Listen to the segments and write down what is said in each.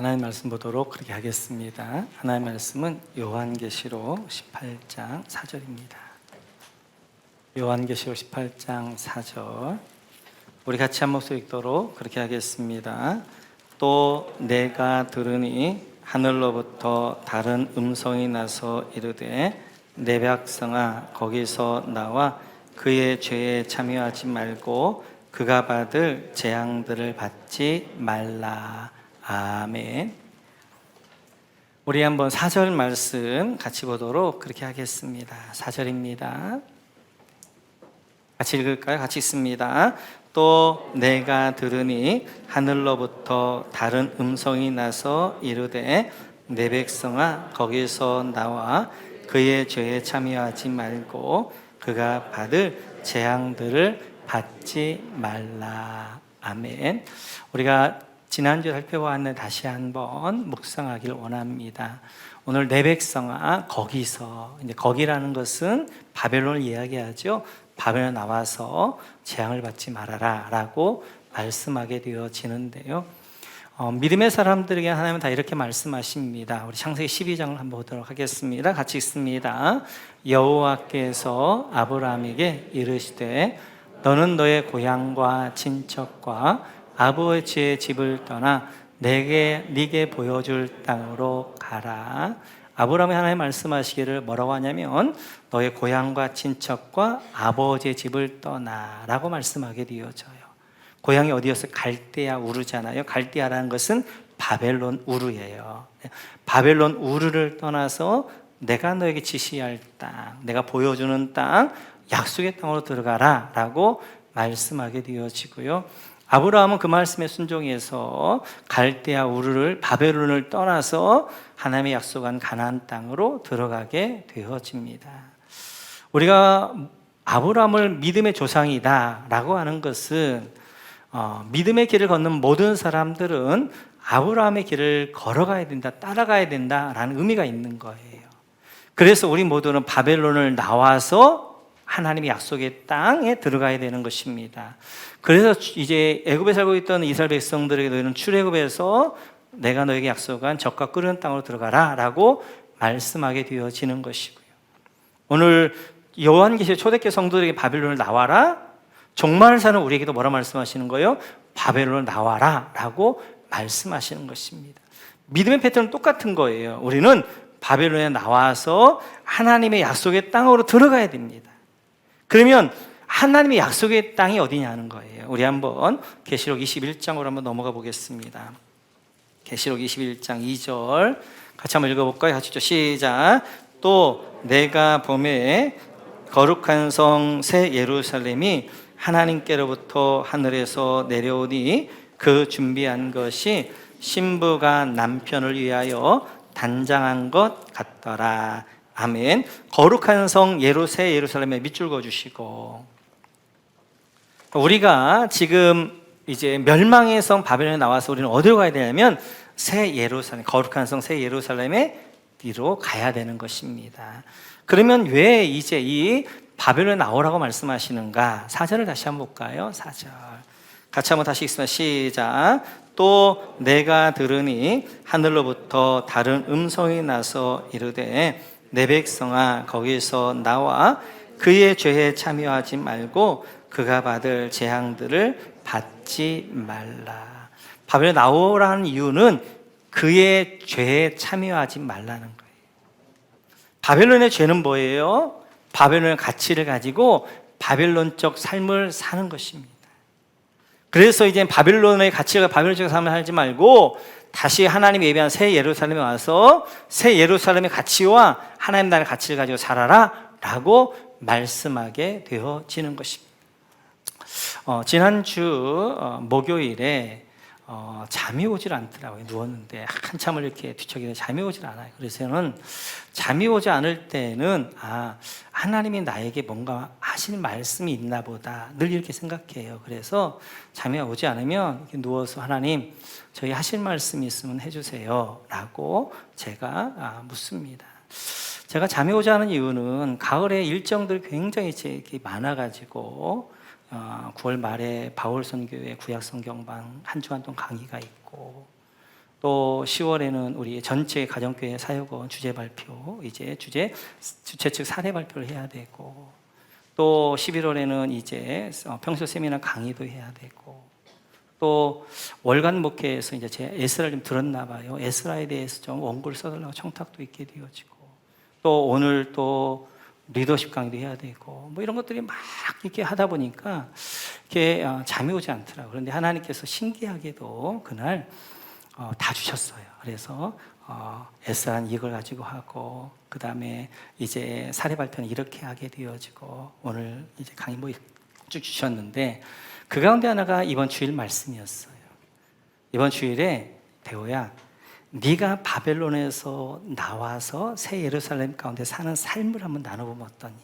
하나님 말씀 보도록 그렇게 하겠습니다. 하나님 말씀은 요한계시록 18장 4절입니다. 요한계시록 18장 4절 우리 같이 한 목소리 읽도록 그렇게 하겠습니다. 또 내가 들으니 하늘로부터 다른 음성이 나서 이르되 내 백성아 거기서 나와 그의 죄에 참여하지 말고 그가 받을 재앙들을 받지 말라. 아멘. 우리 한번 4절 말씀 같이 보도록 그렇게 하겠습니다. 4절입니다. 같이 읽을까요? 같이 읽습니다. 또 내가 들으니 하늘로부터 다른 음성이 나서 이르되 내 백성아 거기서 나와 그의 죄에 참여하지 말고 그가 받을 재앙들을 받지 말라. 아멘. 우리가 지난주에 살펴보았는데 다시 한번 묵상하길 원합니다. 오늘 내 백성아 거기서, 이제 거기라는 것은 바벨론을 이야기하죠. 바벨론 나와서 재앙을 받지 말아라 라고 말씀하게 되어지는데요. 믿음의 사람들에게 하나님은 다 이렇게 말씀하십니다. 우리 창세기 12장을 한번 보도록 하겠습니다. 같이 읽습니다. 여호와께서 아브라함에게 이르시되 너는 너의 고향과 친척과 아버지의 집을 떠나 네게 보여줄 땅으로 가라. 아브라함이 하나님 말씀하시기를 뭐라고 하냐면 너의 고향과 친척과 아버지의 집을 떠나라고 말씀하게 되어져요. 고향이 어디였어요? 갈대아 우르잖아요. 갈대아라는 것은 바벨론 우르예요. 바벨론 우르를 떠나서 내가 너에게 지시할 땅, 내가 보여주는 땅, 약속의 땅으로 들어가라 라고 말씀하게 되어지고요. 아브라함은 그 말씀에 순종해서 갈대아 우르를 바벨론을 떠나서 하나님의 약속한 가나안 땅으로 들어가게 되어집니다. 우리가 아브라함을 믿음의 조상이다 라고 하는 것은 믿음의 길을 걷는 모든 사람들은 아브라함의 길을 걸어가야 된다, 따라가야 된다라는 의미가 있는 거예요. 그래서 우리 모두는 바벨론을 나와서 하나님의 약속의 땅에 들어가야 되는 것입니다. 그래서 이제 애굽에 살고 있던 이스라엘 백성들에게 너희는 출애굽에서 내가 너에게 약속한 젖과 끓는 땅으로 들어가라 라고 말씀하게 되어지는 것이고요. 오늘 요한계시록 초대교회 성도들에게 바벨론을 나와라, 종말을 사는 우리에게도 뭐라 말씀하시는 거예요? 바벨론을 나와라 라고 말씀하시는 것입니다. 믿음의 패턴은 똑같은 거예요. 우리는 바벨론에 나와서 하나님의 약속의 땅으로 들어가야 됩니다. 그러면 하나님의 약속의 땅이 어디냐는 거예요. 우리 한번 계시록 21장으로 한번 넘어가 보겠습니다. 계시록 21장 2절 같이 한번 읽어볼까요? 같이 시작. 또 내가 보매 거룩한 성 새 예루살렘이 하나님께로부터 하늘에서 내려오니 그 준비한 것이 신부가 남편을 위하여 단장한 것 같더라. 아멘. 거룩한 성 새 예루살렘에 밑줄 그어주시고, 우리가 지금 이제 멸망의 성 바벨론에 나와서 우리는 어디로 가야 되냐면 새 예루살렘, 거룩한 성 새 예루살렘에 뒤로 가야 되는 것입니다. 그러면 왜 이제 이 바벨론에 나오라고 말씀하시는가? 4절을 다시 한번 볼까요? 4절 같이 한번 다시 읽습니다. 시작. 또 내가 들으니 하늘로부터 다른 음성이 나서 이르되 내 백성아 거기서 나와 그의 죄에 참여하지 말고 그가 받을 재앙들을 받지 말라. 바벨론에 나오라는 이유는 그의 죄에 참여하지 말라는 거예요. 바벨론의 죄는 뭐예요? 바벨론의 가치를 가지고 바벨론적 삶을 사는 것입니다. 그래서 이제 바벨론의 가치가 바벨론적 삶을 살지 말고 다시 하나님이 예비한 새 예루살렘에 와서 새 예루살렘의 가치와 하나님 나라의 가치를 가지고 살아라 라고 말씀하게 되어지는 것입니다. 지난주 목요일에 잠이 오질 않더라고요. 누웠는데 한참을 이렇게 뒤척이는데 잠이 오질 않아요. 그래서 저는 잠이 오지 않을 때는 하나님이 나에게 뭔가 하시는 말씀이 있나 보다 늘 이렇게 생각해요. 그래서 잠이 오지 않으면 이렇게 누워서 하나님 저희 하실 말씀이 있으면 해주세요 라고 제가 묻습니다. 제가 잠이 오지 않은 이유는 가을에 일정들이 굉장히 이렇게 많아가지고 9월 말에 바울 선교회 구약 성경방 한 주간 동안 강의가 있고 또 10월에는 우리 전체 가정교회 사역원 주제 발표, 이제 주최 측 사례 발표를 해야 되고, 또 11월에는 이제 평소 세미나 강의도 해야 되고, 또 월간 목회에서 이제 제 에스라를 좀 들었나 봐요. 에스라에 대해서 좀 원고를 써달라고 청탁도 있게 되어지고, 또 오늘 또 리더십 강의도 해야 되고, 뭐 이런 것들이 막 이렇게 하다 보니까 이렇게 잠이 오지 않더라고요. 그런데 하나님께서 신기하게도 그날 다 주셨어요. 그래서 에스라는 이걸 가지고 하고, 그 다음에 이제 사례 발표는 이렇게 하게 되어지고, 오늘 이제 강의 뭐 쭉 주셨는데, 그 가운데 하나가 이번 주일 말씀이었어요. 이번 주일에 대호야, 네가 바벨론에서 나와서 새 예루살렘 가운데 사는 삶을 한번 나눠보면 어떠니?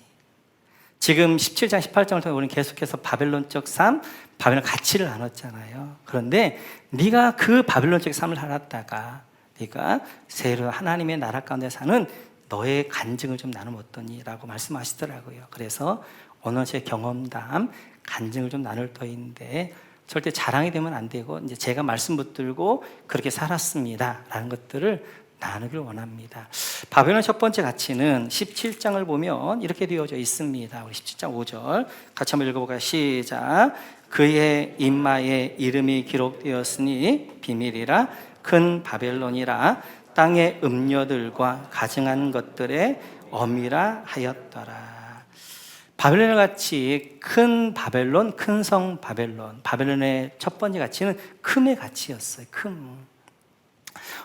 지금 17장 18장을 통해 우리는 계속해서 바벨론적 삶, 바벨론 가치를 나눴잖아요. 그런데 네가 그 바벨론적 삶을 살았다가 네가 새로 하나님의 나라 가운데 사는 너의 간증을 좀 나누면 어떠니? 라고 말씀하시더라고요. 그래서 오늘 제 경험담, 간증을 좀 나눌 터인데, 절대 자랑이 되면 안 되고, 이제 제가 말씀 붙들고 그렇게 살았습니다 라는 것들을 나누길 원합니다. 바벨론 첫 번째 가치는 17장을 보면 이렇게 되어져 있습니다. 우리 17장 5절 같이 한번 읽어볼까요? 시작. 그의 인마에 이름이 기록되었으니 비밀이라 큰 바벨론이라 땅의 음녀들과 가증한 것들의 어미라 하였더라. 바벨론 같이 큰 바벨론, 큰 성 바벨론. 바벨론의 첫 번째 가치는 큼의 가치였어요. 큼.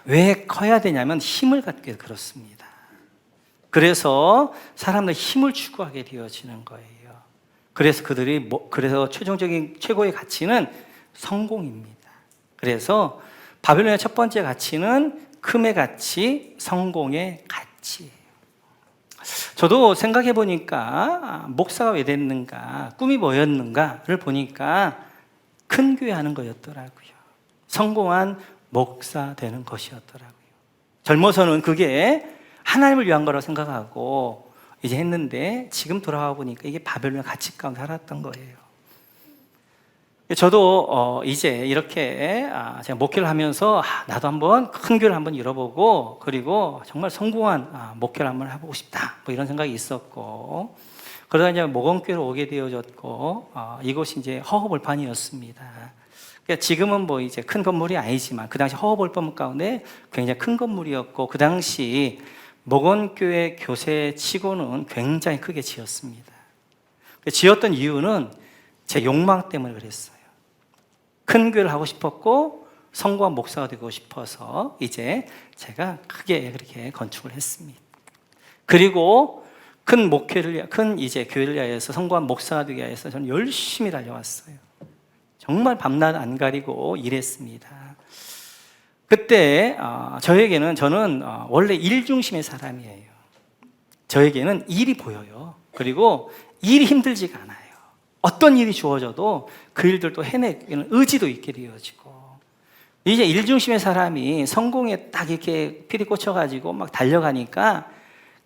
왜 커야 되냐면 힘을 갖기 위해서 그렇습니다. 그래서 사람들 힘을 추구하게 되어지는 거예요. 그래서 그래서 최종적인 최고의 가치는 성공입니다. 그래서 바벨론의 첫 번째 가치는 큼의 가치, 성공의 가치. 저도 생각해 보니까 목사가 왜 됐는가, 꿈이 뭐였는가를 보니까 큰 교회 하는 거였더라고요. 성공한 목사 되는 것이었더라고요. 젊어서는 그게 하나님을 위한 거라고 생각하고 이제 했는데, 지금 돌아와 보니까 이게 바벨론의 가치 가운데 살았던 거예요. 저도 이제 이렇게 제가 목회를 하면서 나도 한번 큰 교회를 한번 열어보고, 그리고 정말 성공한 목회를 한번 해보고 싶다, 뭐 이런 생각이 있었고, 그러다 이제 모건교회로 오게 되어졌고, 이곳이 이제 허허벌판이었습니다. 그러니까 지금은 뭐 이제 큰 건물이 아니지만 그 당시 허허벌판 가운데 굉장히 큰 건물이었고, 그 당시 모건교회 교세치고는 굉장히 크게 지었습니다. 지었던 이유는 제 욕망 때문에 그랬어요. 큰 교회를 하고 싶었고 성공한 목사가 되고 싶어서 이제 제가 크게 그렇게 건축을 했습니다. 그리고 큰 목회를, 큰 이제 교회를 위해서 성공한 목사가 되기 위해서 저는 열심히 달려왔어요. 정말 밤낮 안 가리고 일했습니다. 그때 저는 원래 일 중심의 사람이에요. 저에게는 일이 보여요. 그리고 일이 힘들지가 않아요. 어떤 일이 주어져도 그 일들도 해내는 의지도 있게 되어지고, 이제 일 중심의 사람이 성공에 딱 이렇게 필이 꽂혀가지고 막 달려가니까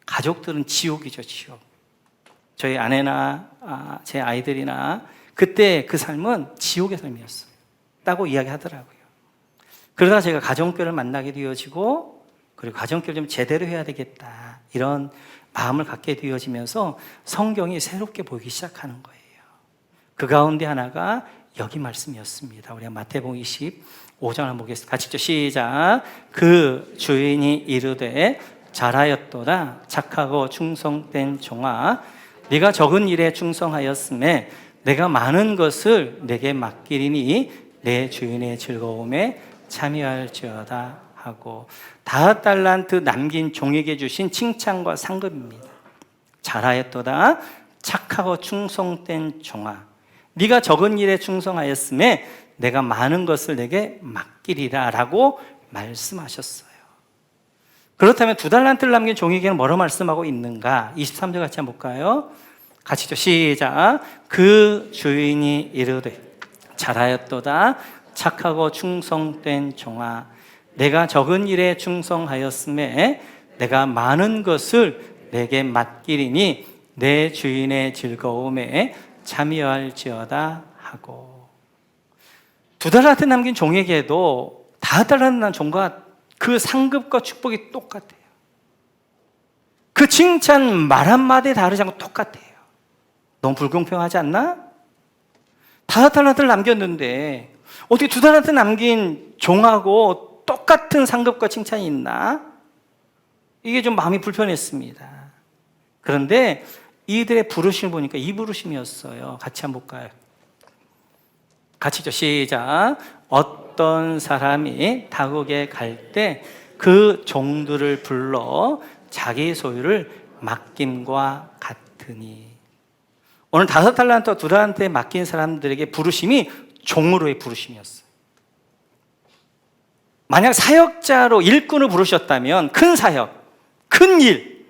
가족들은 지옥이죠, 지옥. 저희 아내나 제 아이들이나 그때 그 삶은 지옥의 삶이었어요 라고 이야기하더라고요. 그러다가 제가 가정교회를 만나게 되어지고, 그리고 가정교회를 좀 제대로 해야 되겠다, 이런 마음을 갖게 되어지면서 성경이 새롭게 보이기 시작하는 거예요. 그 가운데 하나가 여기 말씀이었습니다. 우리가 마태복음 25장 한번 보겠습니다. 같이 읽죠. 시작. 그 주인이 이르되 잘하였도다 착하고 충성된 종아, 네가 적은 일에 충성하였음에 내가 많은 것을 내게 맡기리니 내 주인의 즐거움에 참여할지어다 하고, 5달란트 남긴 종에게 주신 칭찬과 상급입니다. 잘하였도다 착하고 충성된 종아, 네가 적은 일에 충성하였음에 내가 많은 것을 내게 맡기리라 라고 말씀하셨어요. 그렇다면 2달란트를 남긴 종에게는 뭐로 말씀하고 있는가? 23절 같이 한번 볼까요? 같이죠. 시작. 그 주인이 이르되 잘하였도다 착하고 충성된 종아, 내가 적은 일에 충성하였음에 내가 많은 것을 내게 맡기리니 내 주인의 즐거움에 참여할지어다 하고, 2달란트 남긴 종에게도 다달라는 종과 그 상급과 축복이 똑같아요. 그 칭찬 말 한마디에 다르지 않고 똑같아요. 너무 불공평하지 않나? 5달란트를 남겼는데 어떻게 2달란트 남긴 종하고 똑같은 상급과 칭찬이 있나? 이게 좀 마음이 불편했습니다. 그런데 이들의 부르심을 보니까 이 부르심이었어요. 같이 한번 볼까요? 같이죠. 시작. 어떤 사람이 다국에 갈 때 그 종들을 불러 자기 소유를 맡김과 같으니. 오늘 5달란트와 2달란트에 맡긴 사람들에게 부르심이 종으로의 부르심이었어요. 만약 사역자로 일꾼을 부르셨다면 큰 사역, 큰 일,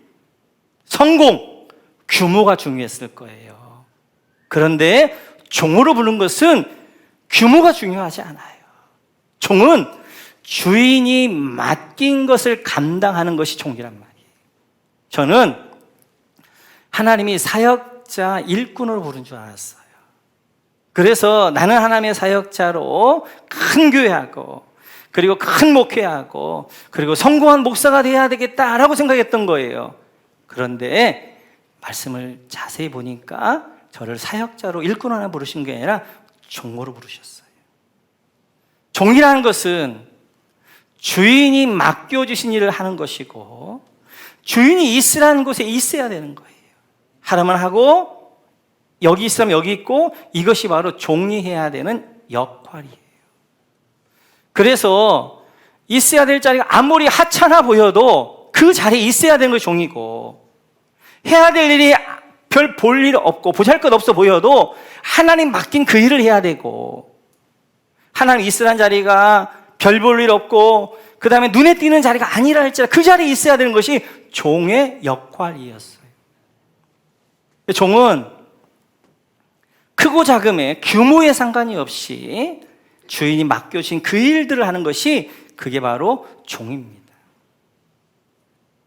성공, 규모가 중요했을 거예요. 그런데 종으로 부른 것은 규모가 중요하지 않아요. 종은 주인이 맡긴 것을 감당하는 것이 종이란 말이에요. 저는 하나님이 사역자 일꾼으로 부른 줄 알았어요. 그래서 나는 하나님의 사역자로 큰 교회하고 그리고 큰 목회하고 그리고 성공한 목사가 돼야 되겠다라고 생각했던 거예요. 그런데 말씀을 자세히 보니까 저를 사역자로 일꾼 하나 부르신 게 아니라 종으로 부르셨어요. 종이라는 것은 주인이 맡겨주신 일을 하는 것이고 주인이 있으라는 곳에 있어야 되는 거예요. 하라면 하고 여기 있으면 여기 있고 이것이 바로 종이 해야 되는 역할이에요. 그래서 있어야 될 자리가 아무리 하찮아 보여도 그 자리에 있어야 되는 것이 종이고 해야 될 일이 별 볼 일 없고 보잘것 없어 보여도 하나님 맡긴 그 일을 해야 되고 하나님 있으라는 자리가 별 볼 일 없고 그 다음에 눈에 띄는 자리가 아니라 할지라도 그 자리에 있어야 되는 것이 종의 역할이었어요. 종은 크고 작음에 규모에 상관이 없이 주인이 맡겨주신 그 일들을 하는 것이 그게 바로 종입니다.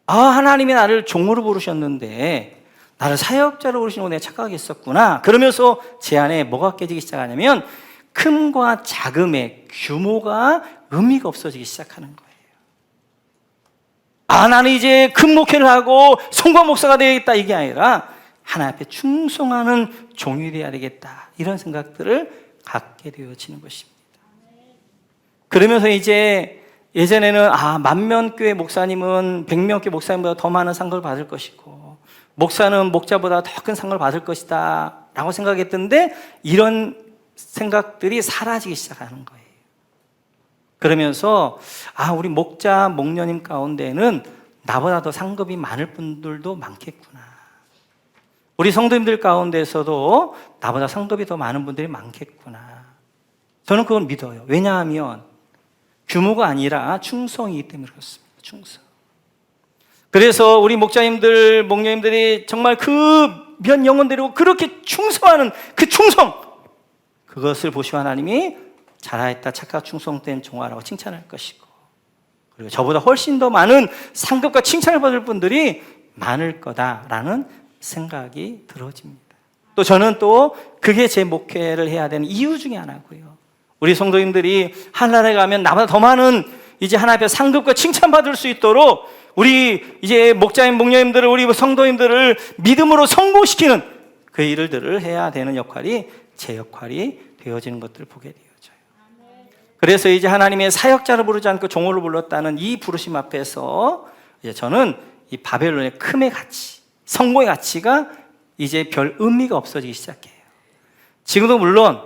하나님이 나를 종으로 부르셨는데 나를 사역자로 부르신 거 내가 착각했었구나. 그러면서 제 안에 뭐가 깨지기 시작하냐면 큼과 작음의 규모가 의미가 없어지기 시작하는 거예요. 나는 이제 큰 목회를 하고 성공 목사가 되겠다 이게 아니라 하나님 앞에 충성하는 종이 되어야 되겠다 이런 생각들을 갖게 되어지는 것입니다. 그러면서 이제 예전에는 만면교회 목사님은 100명교회 목사님보다 더 많은 상을 받을 것이고 목사는 목자보다 더 큰 상을 받을 것이다 라고 생각했던데 이런 생각들이 사라지기 시작하는 거예요. 그러면서 우리 목자, 목녀님 가운데는 나보다 더 상급이 많을 분들도 많겠구나. 우리 성도님들 가운데서도 나보다 상급이 더 많은 분들이 많겠구나. 저는 그건 믿어요. 왜냐하면 규모가 아니라 충성이기 때문에 그렇습니다. 충성. 그래서 우리 목자님들, 목녀님들이 정말 그 몇 영혼들이고 그렇게 충성하는 그 충성, 그것을 보시고 하나님이 잘하였다 착하고 충성된 종아라고 칭찬할 것이고 그리고 저보다 훨씬 더 많은 상급과 칭찬을 받을 분들이 많을 거다라는 생각이 들어집니다. 또 저는 또 그게 제 목회를 해야 되는 이유 중에 하나고요. 우리 성도님들이 하늘나라에 가면 나보다 더 많은 이제 하나님 앞에 상급과 칭찬받을 수 있도록 우리 이제 목자님, 목녀님들을 우리 성도님들을 믿음으로 성공시키는 그 일들을 해야 되는 역할이 제 역할이 되어지는 것들을 보게 되어져요. 그래서 이제 하나님의 사역자를 부르지 않고 종으로 불렀다는 이 부르심 앞에서 이제 저는 이 바벨론의 큼의 가치, 성공의 가치가 이제 별 의미가 없어지기 시작해요. 지금도 물론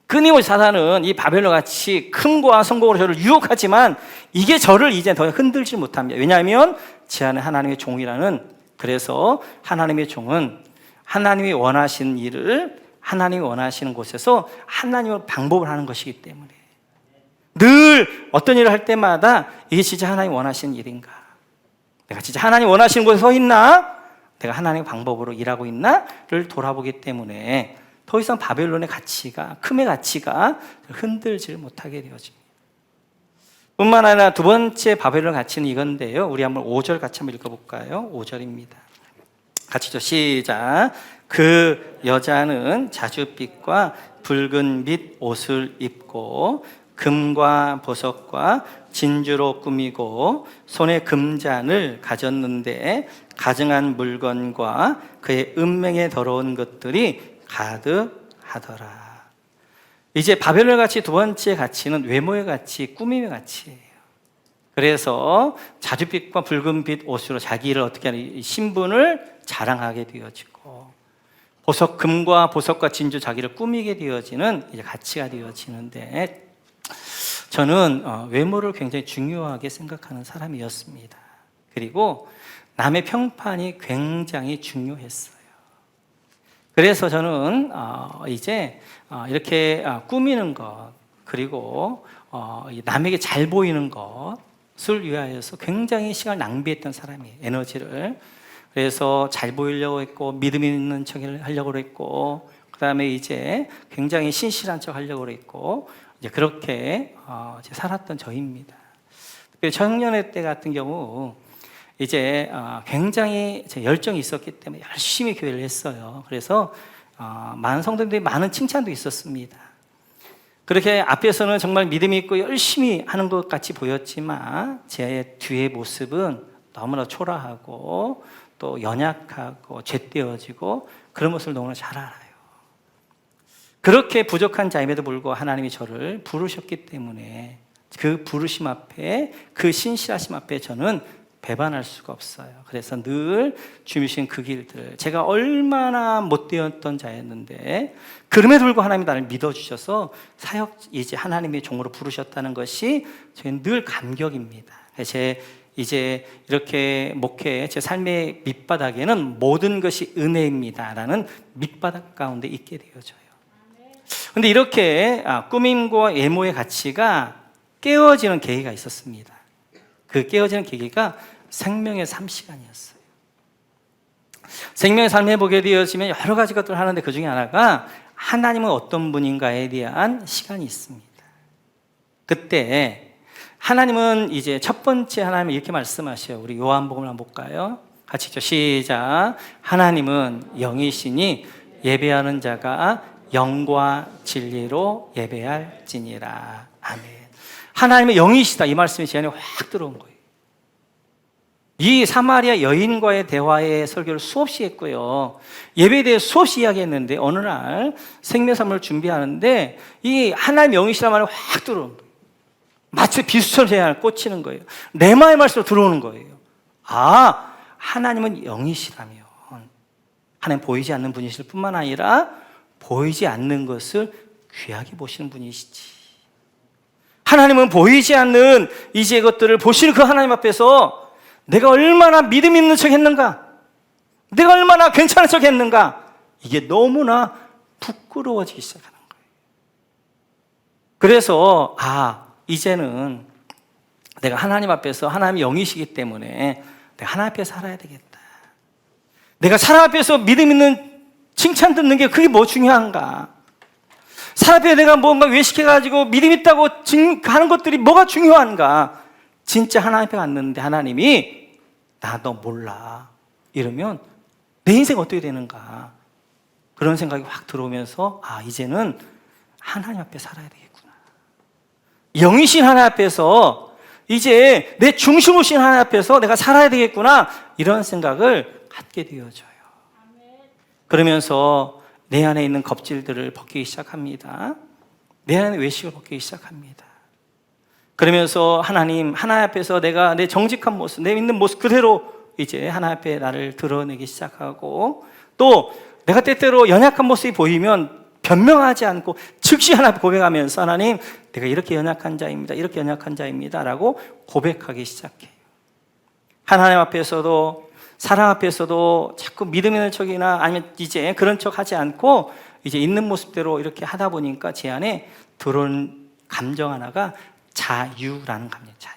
끊임없이 사단은 이 바벨론 같이 큼과 성공으로 저를 유혹하지만 이게 저를 이제 더 흔들지 못합니다. 왜냐하면 제 안에 하나님의 종이라는, 그래서 하나님의 종은 하나님이 원하시는 일을 하나님이 원하시는 곳에서 하나님의 방법을 하는 것이기 때문에 늘 어떤 일을 할 때마다 이게 진짜 하나님이 원하시는 일인가? 내가 진짜 하나님이 원하시는 곳에 서 있나? 내가 하나님의 방법으로 일하고 있나?를 돌아보기 때문에 더 이상 바벨론의 가치가, 큼의 가치가 흔들지를 못하게 되어집니다. 뿐만 아니라 두 번째 바벨론 가치는 이건데요. 우리 한번 5절 같이 한번 읽어볼까요? 5절입니다. 같이죠. 시작. 그 여자는 자줏빛과 붉은 빛 옷을 입고 금과 보석과 진주로 꾸미고 손에 금잔을 가졌는데 가증한 물건과 그의 은명에 더러운 것들이 가득하더라. 이제 바벨론 가치 두 번째 가치는 외모의 가치, 꾸밈의 가치예요. 그래서 자줏빛과 붉은빛 옷으로 자기를 어떻게 하는 신분을 자랑하게 되어지고, 금과 보석과 진주 자기를 꾸미게 되어지는 이제 가치가 되어지는데, 저는 외모를 굉장히 중요하게 생각하는 사람이었습니다. 그리고 남의 평판이 굉장히 중요했어요. 그래서 저는 이제 이렇게 꾸미는 것, 그리고 남에게 잘 보이는 것을 위하여서 굉장히 시간을 낭비했던 사람이에요. 에너지를. 그래서 잘 보이려고 했고, 믿음 있는 척을 하려고 했고, 그 다음에 이제 굉장히 신실한 척 하려고 했고, 이제 그렇게 살았던 저입니다. 특별히 청년회 때 같은 경우 이제 굉장히 열정이 있었기 때문에 열심히 교회를 했어요. 그래서 많은 성도들이 많은 칭찬도 있었습니다. 그렇게 앞에서는 정말 믿음이 있고 열심히 하는 것 같이 보였지만 제 뒤의 모습은 너무나 초라하고 또 연약하고 죄되어지고 그런 모습을 너무나 잘 알아요. 그렇게 부족한 자임에도 불구하고 하나님이 저를 부르셨기 때문에 그 부르심 앞에, 그 신실하심 앞에 저는 배반할 수가 없어요. 그래서 늘 주신 그 길들, 제가 얼마나 못되었던 자였는데 그럼에도 불구하고 하나님이 나를 믿어주셔서 사역, 이제 하나님의 종으로 부르셨다는 것이 저희는 늘 감격입니다. 이제 이렇게 목회, 제 삶의 밑바닥에는 모든 것이 은혜입니다라는 밑바닥 가운데 있게 되어져요. 근데 이렇게 꾸밈과 외모의 가치가 깨어지는 계기가 있었습니다. 그 깨어지는 계기가 생명의 삶 시간이었어요. 생명의 삶 해보게 되어지면 여러 가지 것들을 하는데 그 중에 하나가 하나님은 어떤 분인가에 대한 시간이 있습니다. 그때 하나님은 이제 첫 번째 하나님은 이렇게 말씀하셔요. 우리 요한복음을 한번 볼까요? 같이 읽죠. 시작. 하나님은 영이시니 예배하는 자가 영과 진리로 예배할지니라. 아멘. 하나님의 영이시다, 이 말씀이 제 안에 확 들어온 거예요. 이 사마리아 여인과의 대화의 설교를 수없이 했고요, 예배에 대해 수없이 이야기했는데 어느 날 생명사물을 준비하는데 이 하나님의 영이시란 말이 확 들어온 거예요. 마치 비수처럼 꽂히는 거예요. 내 마음의 말씀으로 들어오는 거예요. 아, 하나님은 영이시라면 하나님 보이지 않는 분이실 뿐만 아니라 보이지 않는 것을 귀하게 보시는 분이시지. 하나님은 보이지 않는 이제 것들을 보시는 그 하나님 앞에서 내가 얼마나 믿음 있는 척 했는가, 내가 얼마나 괜찮은 척 했는가, 이게 너무나 부끄러워지기 시작하는 거예요. 그래서 이제는 내가 하나님 앞에서, 하나님이 영이시기 때문에 내가 하나님 앞에 살아야 되겠다. 내가 사람 앞에서 믿음 있는 칭찬 듣는 게 그게 뭐 중요한가? 사람 앞에 내가 뭔가 외식해가지고 믿음 있다고 하는 것들이 뭐가 중요한가? 진짜 하나님 앞에 갔는데 하나님이 나 너 몰라 이러면 내 인생 어떻게 되는가? 그런 생각이 확 들어오면서 이제는 하나님 앞에 살아야 되겠구나. 영이신 하나님 앞에서, 이제 내 중심이신 하나님 앞에서 내가 살아야 되겠구나, 이런 생각을 갖게 되어져요. 그러면서 내 안에 있는 겁질들을 벗기기 시작합니다. 내 안에 외식을 벗기기 시작합니다. 그러면서 하나님 앞에서 내가 내 정직한 모습, 내 있는 모습 그대로 이제 하나님 앞에 나를 드러내기 시작하고, 또 내가 때때로 연약한 모습이 보이면 변명하지 않고 즉시 하나님 앞에 고백하면서 하나님, 내가 이렇게 연약한 자입니다, 이렇게 연약한 자입니다 라고 고백하기 시작해요. 하나님 앞에서도, 사람 앞에서도 자꾸 믿음 있는 척이나 아니면 이제 그런 척 하지 않고 이제 있는 모습대로 이렇게 하다 보니까 제 안에 들어온 감정 하나가 자유라는 감정. 자유.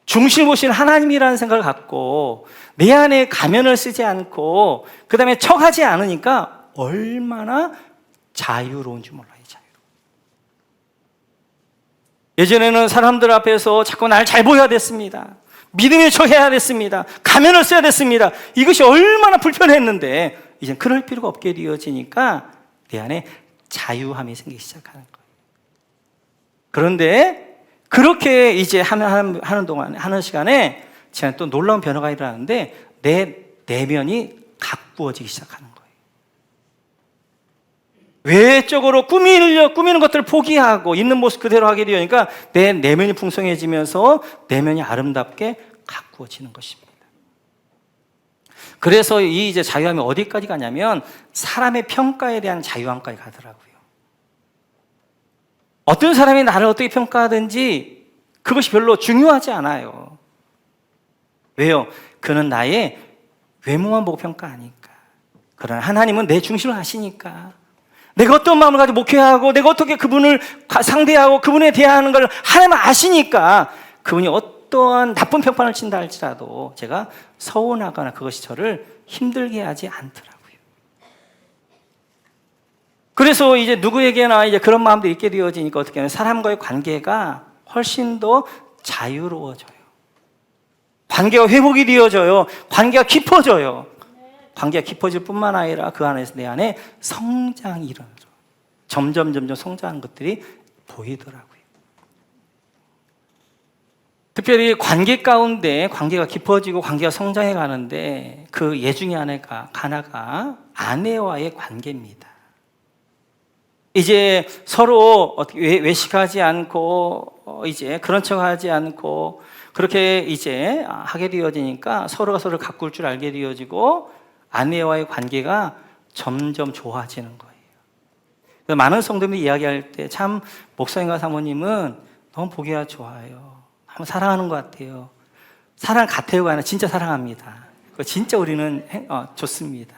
중심을 보시는 하나님이라는 생각을 갖고 내 안에 가면을 쓰지 않고 그 다음에 척하지 않으니까 얼마나 자유로운지 몰라요. 예전에는 사람들 앞에서 자꾸 날 잘 보여야 됐습니다. 믿음의 척해야 됐습니다. 가면을 써야 됐습니다. 이것이 얼마나 불편했는데 이제 그럴 필요가 없게 되어지니까 내 안에 자유함이 생기기 시작하는 거예요. 그런데 그렇게 이제 하는 동안, 하는 시간에 제가 또 놀라운 변화가 일어나는데 내 내면이 가꾸어지기 시작하는 거예요. 외적으로 꾸미는 것들을 포기하고 있는 모습 그대로 하게 되니까 내 내면이 풍성해지면서 내면이 아름답게 가꾸어지는 것입니다. 그래서 이 이제 자유함이 어디까지 가냐면 사람의 평가에 대한 자유함까지 가더라고요. 어떤 사람이 나를 어떻게 평가하든지 그것이 별로 중요하지 않아요. 왜요? 그는 나의 외모만 보고 평가하니까. 그러나 하나님은 내 중심을 아시니까. 내가 어떤 마음을 가지고 목회하고 내가 어떻게 그분을 상대하고 그분에 대하는 걸 하나님은 아시니까 그분이 어떠한 나쁜 평판을 친다 할지라도 제가 서운하거나 그것이 저를 힘들게 하지 않더라고요. 그래서 이제 누구에게나 이제 그런 마음도 있게 되어지니까 어떻게 하면 사람과의 관계가 훨씬 더 자유로워져요. 관계가 회복이 되어져요. 관계가 깊어져요. 관계가 깊어질 뿐만 아니라 그 안에서 내 안에 성장이 일어나죠. 점점 성장하는 것들이 보이더라고요. 특별히 관계 가운데 관계가 깊어지고 관계가 성장해 가는데 그 예 중에 하나가 아내와의 관계입니다. 이제 서로 외식하지 않고 이제 그런 척하지 않고 그렇게 이제 하게 되어지니까 서로가 서로를 가꿀 줄 알게 되어지고 아내와의 관계가 점점 좋아지는 거예요. 많은 성도님들이 이야기할 때 참 목사님과 사모님은 너무 보기가 좋아요. 너무 사랑하는 것 같아요. 사랑 같아요가 아니라 진짜 사랑합니다. 진짜 우리는 좋습니다.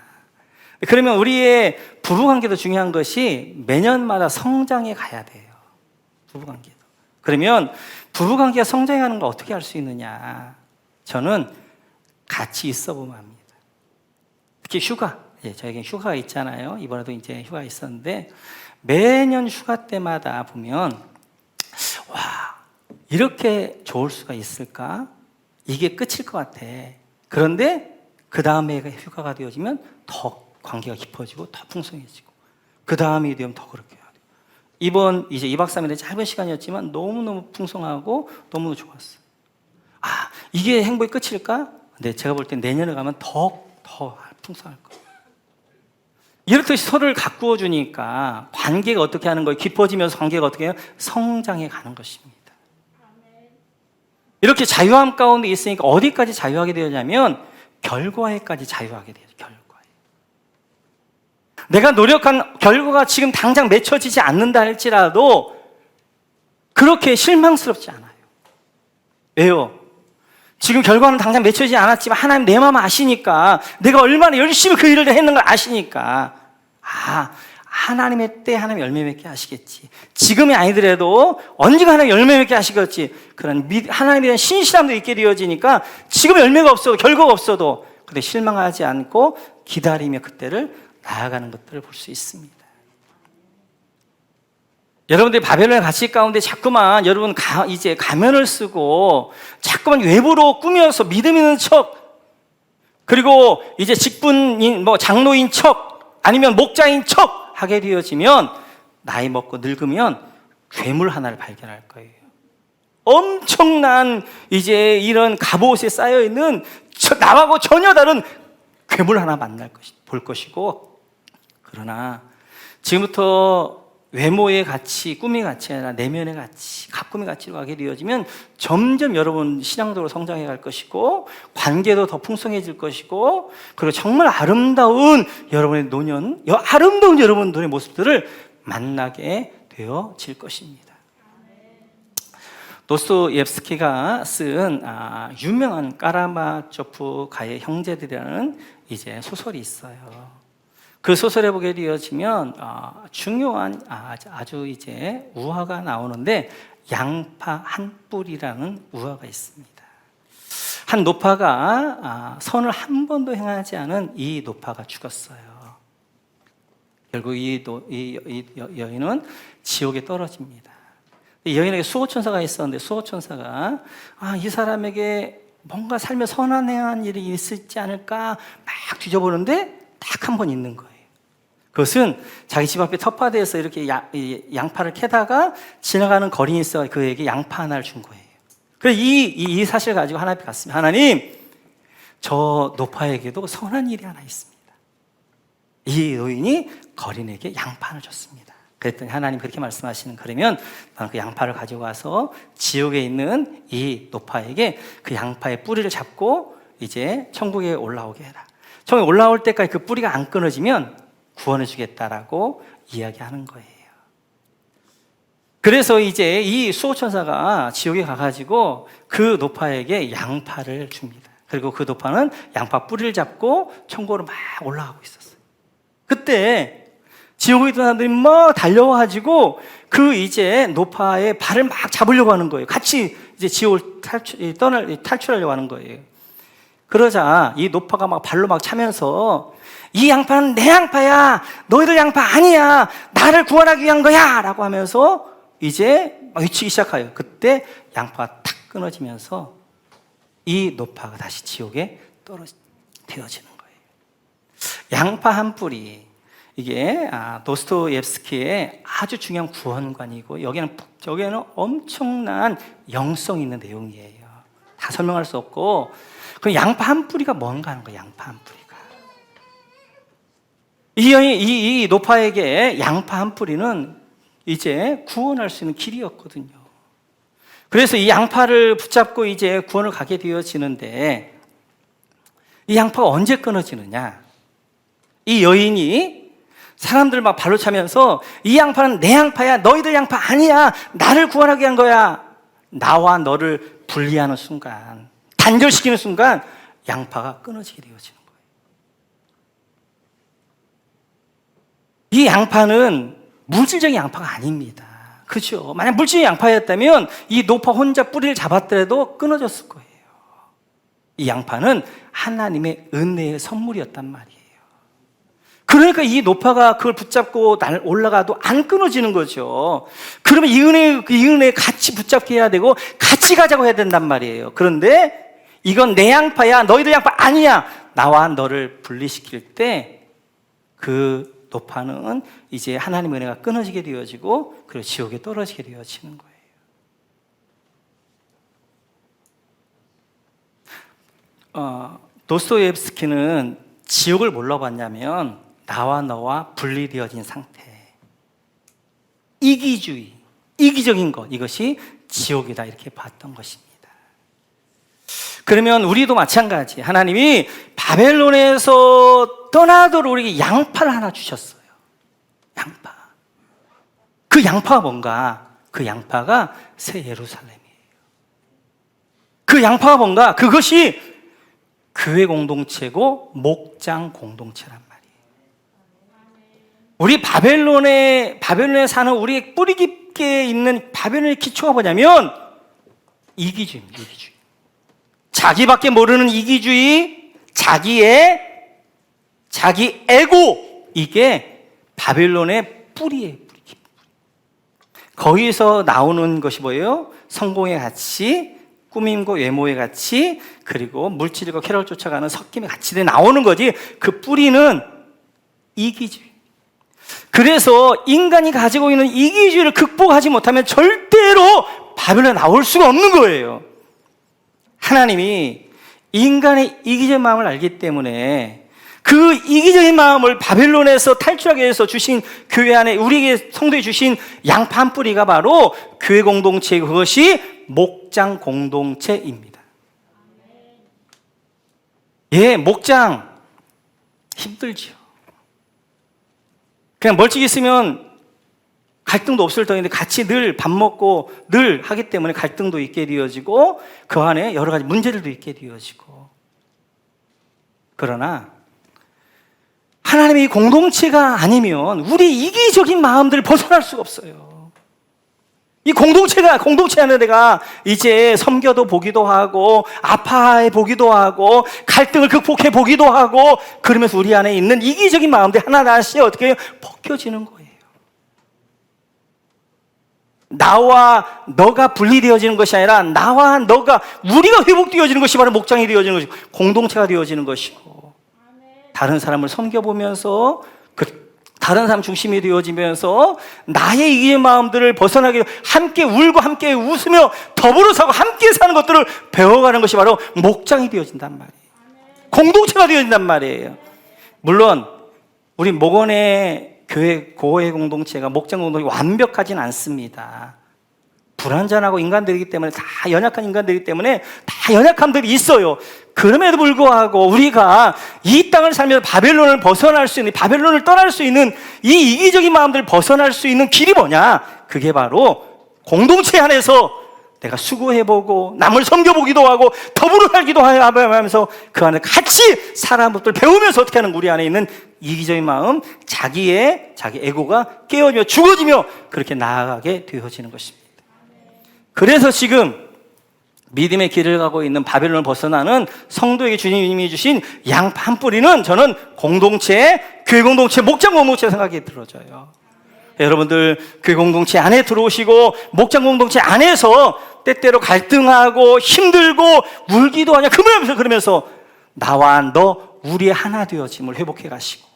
그러면 우리의 부부관계도 중요한 것이 매년마다 성장해 가야 돼요. 부부관계도. 그러면 부부관계가 성장하는 걸 어떻게 할 수 있느냐? 저는 같이 있어 보면 합니다. 특히 휴가. 저에게 휴가가 있잖아요. 이번에도 이제 휴가 있었는데 매년 휴가 때마다 보면 와, 이렇게 좋을 수가 있을까? 이게 끝일 것 같아. 그런데 그 다음에 휴가가 되어지면 더 관계가 깊어지고 더 풍성해지고 그 다음이 되면 더 그렇게 해야 돼요. 이번 이제 2박 3일의 짧은 시간이었지만 너무너무 풍성하고 너무너무 좋았어요. 이게 행복의 끝일까? 근데 제가 볼 때 내년에 가면 더 풍성할 거예요. 이렇게 서로를 가꾸어 주니까 관계가 어떻게 하는 거예요? 깊어지면서 관계가 어떻게 해요? 성장해 가는 것입니다. 이렇게 자유함 가운데 있으니까 어디까지 자유하게 되었냐면 결과에까지 자유하게 돼요. 내가 노력한 결과가 지금 당장 맺혀지지 않는다 할지라도 그렇게 실망스럽지 않아요. 왜요? 지금 결과는 당장 맺혀지지 않았지만 하나님 내 마음 아시니까 내가 얼마나 열심히 그 일을 했는 걸 아시니까 하나님의 때 하나님 열매 맺게 하시겠지. 지금이 아니더라도 언젠가 하나님 열매 맺게 하시겠지. 그런 하나님에 대한 신실함도 있게 되어지니까 지금 열매가 없어도 결과가 없어도 근데 실망하지 않고 기다리며 그때를 나아가는 것들을 볼 수 있습니다. 여러분들이 바벨론의 가치 가운데 자꾸만 여러분 이제 가면을 쓰고 자꾸만 외부로 꾸며서 믿음 있는 척 그리고 이제 직분인 장로인 척 아니면 목자인 척 하게 되어지면 나이 먹고 늙으면 괴물 하나를 발견할 거예요. 엄청난 이제 이런 갑옷에 쌓여 있는 나하고 전혀 다른 괴물 하나 볼 것이고 그러나 지금부터 외모의 가치, 꿈의 가치 아니라 내면의 가치, 가꿈의 가치로 가게 되어지면 점점 여러분 신앙적으로 성장해 갈 것이고 관계도 더 풍성해질 것이고 그리고 정말 아름다운 여러분의 아름다운 여러분들의 모습들을 만나게 되어질 것입니다. 도스토옙스키가 쓴 유명한 까라마초프가의 형제들이라는 이제 소설이 있어요. 그 소설에 보게 되어지면 중요한 아주 이제 우화가 나오는데 양파 한 뿔이라는 우화가 있습니다. 한 노파가 선을 한 번도 행하지 않은 이 노파가 죽었어요. 결국 이 여인은 지옥에 떨어집니다. 이 여인에게 수호천사가 있었는데 수호천사가 이 사람에게 뭔가 삶에 선한 행한 일이 있을지 않을까 막 뒤져보는데 딱 한 번 있는 거예요. 그것은 자기 집 앞에 텃밭에서 이렇게 양파를 캐다가 지나가는 거린이 있어 그에게 양파 하나를 준 거예요. 그래서 이 사실을 가지고 하나님 앞에 갔습니다. 하나님, 저 노파에게도 선한 일이 하나 있습니다. 이 노인이 거린에게 양파를 줬습니다. 그랬더니 하나님 그렇게 말씀하시는, 그러면 나는 그 양파를 가지고 와서 지옥에 있는 이 노파에게 그 양파의 뿌리를 잡고 이제 천국에 올라오게 해라. 천국에 올라올 때까지 그 뿌리가 안 끊어지면 구원해 주겠다라고 이야기하는 거예요. 그래서 이제 이 수호천사가 지옥에 가가지고 그 노파에게 양파를 줍니다. 그리고 그 노파는 양파 뿌리를 잡고 천국으로 막 올라가고 있었어요. 그때 지옥에 있던 사람들이 막 달려와가지고 그 이제 노파의 발을 막 잡으려고 하는 거예요. 같이 이제 지옥을 탈출하려고 하는 거예요. 그러자 이 노파가 막 발로 막 차면서 이 양파는 내 양파야, 너희들 양파 아니야, 나를 구원하기 위한 거야 라고 하면서 이제 막 외치기 시작해요. 그때 양파가 탁 끊어지면서 이 노파가 다시 지옥에 되어지는 거예요. 양파 한 뿌리, 이게 도스토옙스키의 아주 중요한 구원관이고 여기에는 엄청난 영성 있는 내용이에요. 다 설명할 수 없고, 그 양파 한 뿌리가 뭔가 하는 거예요. 양파 한 뿌리가 이 노파에게 양파 한 뿌리는 이제 구원할 수 있는 길이었거든요. 그래서 이 양파를 붙잡고 이제 구원을 가게 되어지는데, 이 양파가 언제 끊어지느냐? 이 여인이 사람들 막 발로 차면서 이 양파는 내 양파야, 너희들 양파 아니야, 나를 구원하기 위한 거야, 나와 너를 분리하는 순간, 단절시키는 순간 양파가 끊어지게 되어지는 거예요. 이 양파는 물질적인 양파가 아닙니다. 그렇죠? 만약 물질적인 양파였다면 이 노파 혼자 뿌리를 잡았더라도 끊어졌을 거예요. 이 양파는 하나님의 은혜의 선물이었단 말이에요. 그러니까 이 노파가 그걸 붙잡고 올라가도 안 끊어지는 거죠. 그러면 이 은혜 같이 붙잡게 해야 되고 같이 가자고 해야 된단 말이에요. 그런데 이건 내 양파야, 너희들 양파 아니야, 나와 너를 분리시킬 때 그 노파는 이제 하나님의 은혜가 끊어지게 되어지고 그리고 지옥에 떨어지게 되어지는 거예요. 도스토옙스키는 지옥을 뭘로 봤냐면 나와 너와 분리되어진 상태, 이기주의, 이기적인 것, 이것이 지옥이다 이렇게 봤던 것입니다. 그러면 우리도 마찬가지, 하나님이 바벨론에서 떠나도록 우리에게 양파를 하나 주셨어요. 양파. 그 양파가 뭔가? 그 양파가 새 예루살렘이에요. 그 양파가 뭔가? 그것이 교회 공동체고 목장 공동체란 말이에요. 우리 바벨론에 사는 우리의 뿌리 깊게 있는 바벨론의 기초가 뭐냐면 이기주의입니다. 이기주의. 자기밖에 모르는 이기주의, 자기 에고, 이게 바벨론의 뿌리예요. 뿌리. 거기서 나오는 것이 뭐예요? 성공의 가치, 꾸밈과 외모의 가치, 그리고 물질과 쾌락을 쫓아가는 섞임의 가치들이 나오는 거지. 그 뿌리는 이기주의. 그래서 인간이 가지고 있는 이기주의를 극복하지 못하면 절대로 바벨론에 나올 수가 없는 거예요. 하나님이 인간의 이기적인 마음을 알기 때문에 그 이기적인 마음을 바벨론에서 탈출하기 위해서 주신 교회 안에 우리에게 성도에 주신 양파 한 뿌리가 바로 교회 공동체, 그것이 목장 공동체입니다. 예, 목장 힘들죠. 그냥 멀찍이 있으면 갈등도 없을 터인데 같이 늘 밥 먹고 늘 하기 때문에 갈등도 있게 되어지고 그 안에 여러 가지 문제들도 있게 되어지고, 그러나 하나님의 공동체가 아니면 우리 이기적인 마음들을 벗어날 수가 없어요. 이 공동체 안에 내가 이제 섬겨도 보기도 하고 아파해 보기도 하고 갈등을 극복해 보기도 하고 그러면서 우리 안에 있는 이기적인 마음들이 하나씩 어떻게 벗겨지는 거예요. 나와 너가 분리되어지는 것이 아니라 나와 너가, 우리가 회복되어지는 것이 바로 목장이 되어지는 것이고 공동체가 되어지는 것이고, 다른 사람을 섬겨보면서 다른 사람 중심이 되어지면서 나의 이기적인 마음들을 벗어나게 함께 울고 함께 웃으며 더불어 사고 함께 사는 것들을 배워가는 것이 바로 목장이 되어진단 말이에요. 공동체가 되어진단 말이에요. 물론 우리 목원의 교회 공동체가 목장 공동체가 완벽하진 않습니다. 불완전하고 인간들이기 때문에 다 연약한 인간들이기 때문에 다 연약함들이 있어요. 그럼에도 불구하고 우리가 이 땅을 살면서 바벨론을 벗어날 수 있는, 바벨론을 떠날 수 있는 이 이기적인 마음들을 벗어날 수 있는 길이 뭐냐? 그게 바로 공동체 안에서 내가 수고해보고 남을 섬겨보기도 하고 더불어 살기도 하면서 그 안에 같이 살아가는 것들 배우면서 어떻게 하는 우리 안에 있는 이기적인 마음, 자기 에고가 깨어지며 죽어지며 그렇게 나아가게 되어지는 것입니다. 그래서 지금 믿음의 길을 가고 있는 바벨론을 벗어나는 성도에게 주님이 주신 양 한 뿌리는 저는 공동체, 교회 공동체, 목장 공동체 생각이 들어져요. 여러분들 교회 공동체 안에 들어오시고 목장 공동체 안에서 때때로 갈등하고 힘들고 울기도 하냐 그러면서 나와 너 우리 하나 되어짐을 회복해 가시고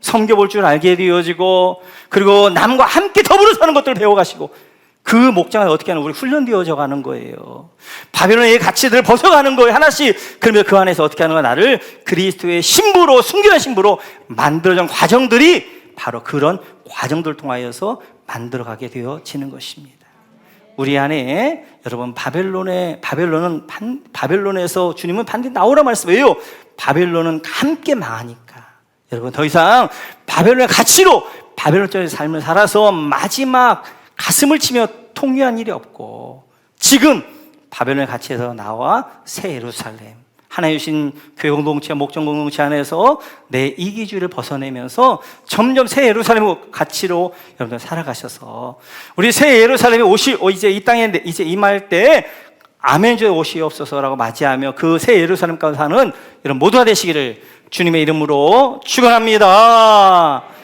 섬겨볼 줄 알게 되어지고 그리고 남과 함께 더불어 사는 것들을 배워가시고 그 목장을 어떻게 하는 우리 훈련되어져 가는 거예요. 바벨론의 가치들을 벗어가는 거예요. 하나씩. 그러면 그 안에서 어떻게 하는 거야? 나를 그리스도의 신부로, 순결한 신부로 만들어진 과정들이 바로 그런 과정들을 통하여서 만들어가게 되어지는 것입니다. 우리 안에 여러분 바벨론에서 주님은 반드시 나오라 말씀이에요. 바벨론은 함께 망하니까. 여러분 더 이상 바벨론의 가치로 바벨론적인 삶을 살아서 마지막 가슴을 치며 통회한 일이 없고 지금 바벨론의 가치에서 나와 새 예루살렘 하나님 주신 교회 공동체, 목장 공동체 안에서 내 이기주의를 벗어내면서 점점 새 예루살렘의 가치로 여러분들 살아가셔서 우리 새 예루살렘에 이제 이 땅에 이제 임할 때 아멘 주의 오시옵소서라고 맞이하며 그 새 예루살렘 가운데 사는 여러분 모두가 되시기를 주님의 이름으로 축원합니다.